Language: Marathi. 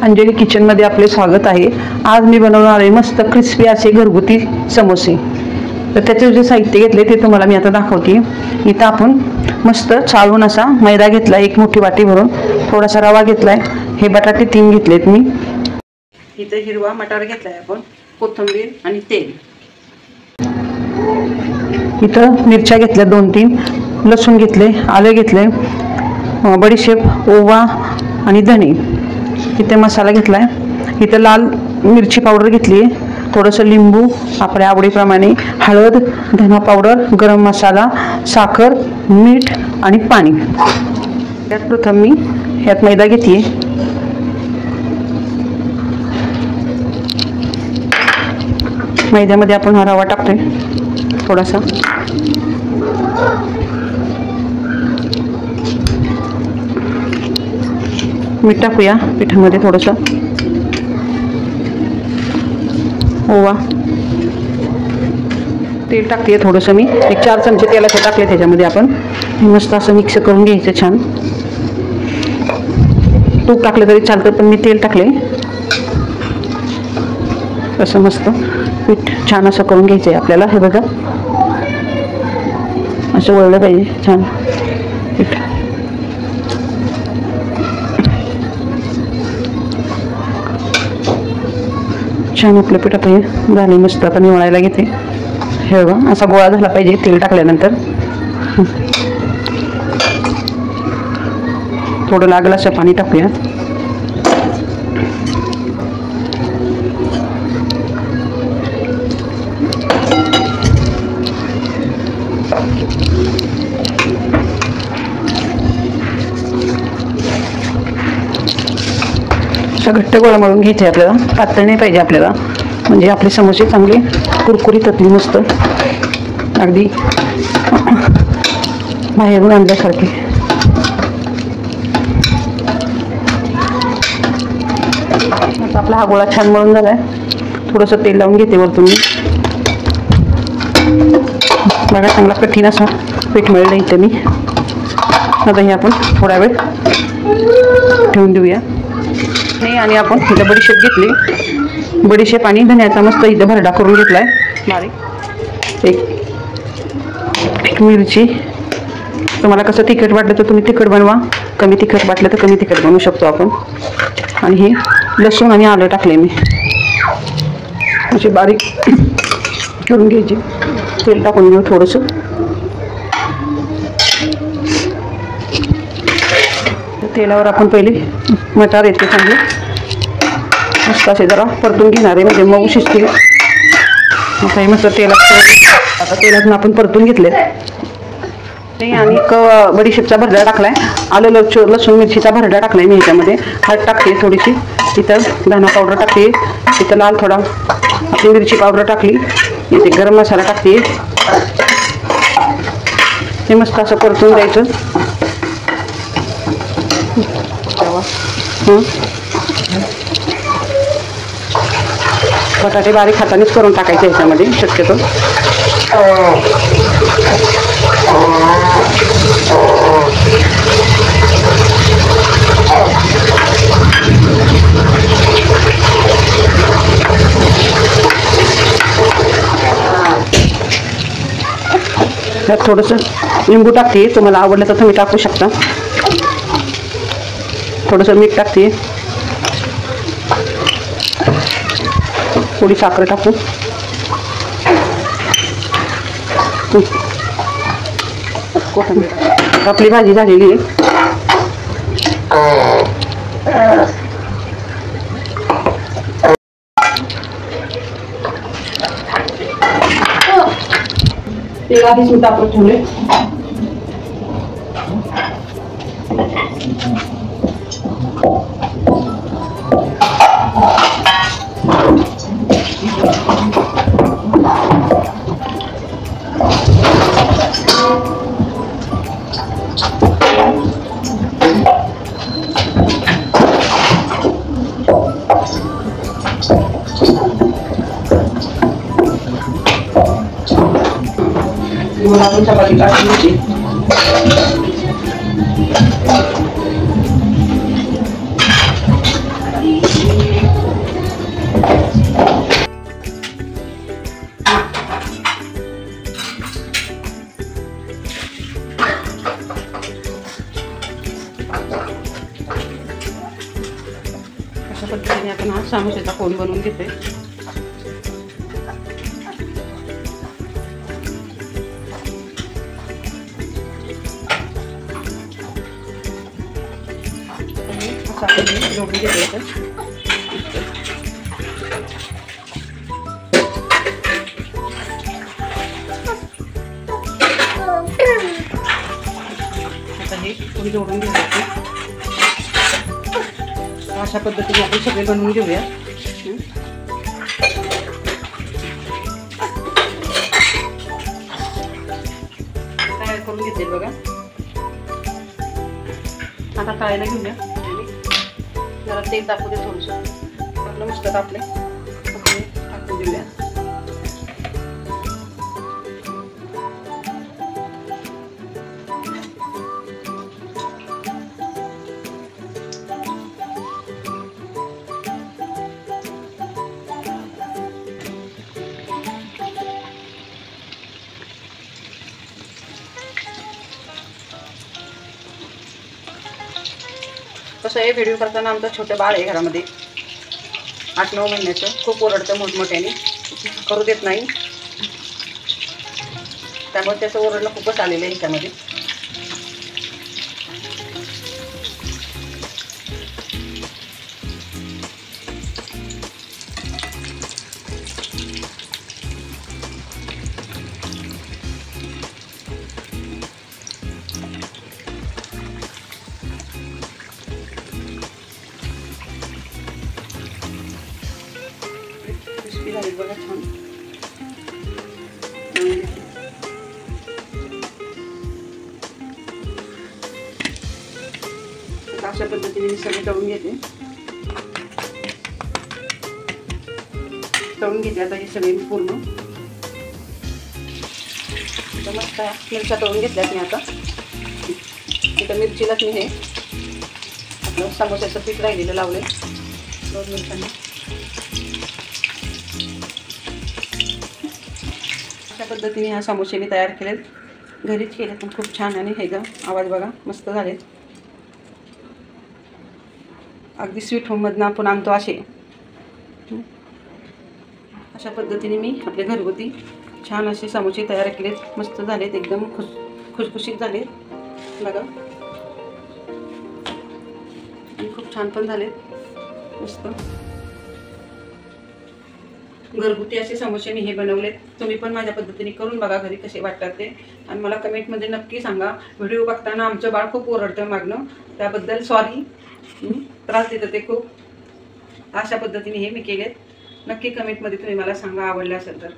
अंजली किचनमध्ये आपले स्वागत आहे। आज मी बनवणार आहे मस्त क्रिस्पी असे घरगुती समोसे। तर त्याचे जे साहित्य घेतले ते तुम्हाला मी आता दाखवते। इथं आपण मस्त चाळून असा मैदा घेतला, एक मोठी वाटी भरून, थोडासा रवा घेतलाय, हे बटाटे 3 घेतलेत मी। इथं हिरवा मटार घेतलाय आपण, कोथिंबीर आणि तेल। इथं मिरच्या घेतल्या 2-3, लसूण घेतले, आले घेतले, बडीशेप, ओवा आणि धणे। इथे मसाला घेतलाय। इथे लाल मिरची पावडर घेतली, थोडंसं लिंबू आपल्या आवडीप्रमाणे, हळद, धना पावडर, गरम मसाला, साखर, मीठ आणि पाणी। त्यात प्रथम मी ह्यात मैदा घेते। मैद्यामध्ये आपण रवा टाकतोय थोडासा, मीठ टाकूया पिठामध्ये, थोडंसं ओवा, तेल टाकते थोडंसं मी, 1-4 चमचे तेलाचे टाकले त्याच्यामध्ये। आपण मस्त असं मिक्स करून घ्यायचं छान। तूप टाकलं तरी चालतं, पण मी तेल टाकले। असं मस्त पीठ छान असं करून घ्यायचं आहे आपल्याला। हे बघा, असं वळलं पाहिजे छान पीठ। छान आपलं पीठ आता हे झाले मस्त। आता मी वळायला घेते। हे बघा, असा गोळा झाला पाहिजे तेल टाकल्यानंतर। थोडं लागलं असं पाणी टाकूया। घट्ट गोळा मळून घ्यायचे आपल्याला, पातळ नाही पाहिजे आपल्याला, म्हणजे आपले समोसे चांगले कुरकुरीत होतील मस्त, अगदी बाहेरून आणल्यासारखे। आता आपला हा गोळा छान मळून झालाय। थोडंसं तेल लावून घेते वरतून मी। बघा, चांगला कठीण असा पीठ मळलं इथं मी। आता हे आपण थोडा वेळ ठेवून देऊया। आणि आपण इथं बडीशेप घेतली, बडीशेप आणि धन्याचा मस्त इथं भरडा करून घेतलाय बारीक। एक मिरची, तुम्हाला कसं तिखट वाटलं तर तुम्ही तिखट बनवा, कमी तिखट वाटलं तर कमी तिखट बनवू शकतो आपण। आणि हे लसूण आणि आलं टाकले मी, अशी बारीक करून घ्यायची। तेल टाकून घेऊ थोडंसं। तेलावर आपण पहिले मटार येते चांगले मस्त असे जरा परतून घेणार आहे, म्हणजे मऊ शिजतील। आता हे मस्त तेलातून आपण परतून घेतले। आणि बडीशेपचा भरडा टाकलाय, आलं लसूण मिरचीचा भरडा टाकलाय मी ह्याच्यामध्ये। हळद टाकते थोडीशी, इथं धना पावडर टाकते, इथं लाल थोडा आपली मिरची पावडर टाकली, इथे गरम मसाला टाकते। हे मस्त असं परतून द्यायचं। बटाटे बारीक हातानेच करून टाकायचे ह्याच्यामध्ये शक्यतो। त्यात थोडंसं लिंबू टाकते, तुम्हाला आवडलं तर तुम्ही टाकू शकता। थोडंसं मीठ टाकते, थोडी साखर टाकू। कोथिंबीर, आपली भाजी झालेली आहे। तेल आधीच मी टाकून ठेवले। चपाती टाकली। समोसेचा कोन बनवून घेते. जोडून घेते. आता हे पुढे जोडून घ्यायचे. अशा पद्धतीने आपण सगळे बनवून घेऊया. तयार करून घेते बघा. आता तळायला घेऊया. जरा तेल टाकू दे थोडंसं. आपलं मस्त टाकले टाकून देऊया. कसं आहे, व्हिडिओ करताना आमचं छोटं बाळ आहे घरामध्ये, 8-9 महिन्याचं. खूप ओरडतं मोठमोठ्याने, करू देत नाही. त्यामुळे त्याचं ओरडणं खूपच आलेलं आहे ह्याच्यामध्ये. क्रिस्पी झाली बघा छान. अशा पद्धतीने मी सगळे तळून घेते. आता हे सगळे पूर्ण मस्त मिरच्या तळून घेतल्यात मी. आता इथं मिरचीलाच मी हे आपलं समोस्याचं पीठ राहिलेलं लावले 2 मिरच्यांना. अशा पद्धतीने हा समोसे मी तयार केलेत, घरीच केले, पण खूप छान. आणि ह्याचा आवाज बघा मस्त झाले. अगदी स्वीट होममधनं आपण आणतो असे. अशा पद्धतीने मी आपले घरगुती छान असे समोसे तयार केलेत. मस्त झालेत, एकदम खुसखुशीत झाले बघा. आणि खूप छान पण झालेत, मस्त घरगुती असे समोसे मी हे बनवलेत. तुम्ही पण माझ्या पद्धतीने करून बघा घरी, कसे वाटतात ते. आणि मला कमेंटमध्ये नक्की सांगा. व्हिडिओ बघताना आमचं बाळ खूप ओरडतं मागणं, त्याबद्दल सॉरी. त्रास देतं ते खूप. अशा पद्धतीने हे मी केलेत. नक्की कमेंटमध्ये तुम्ही मला सांगा आवडले असेल तर.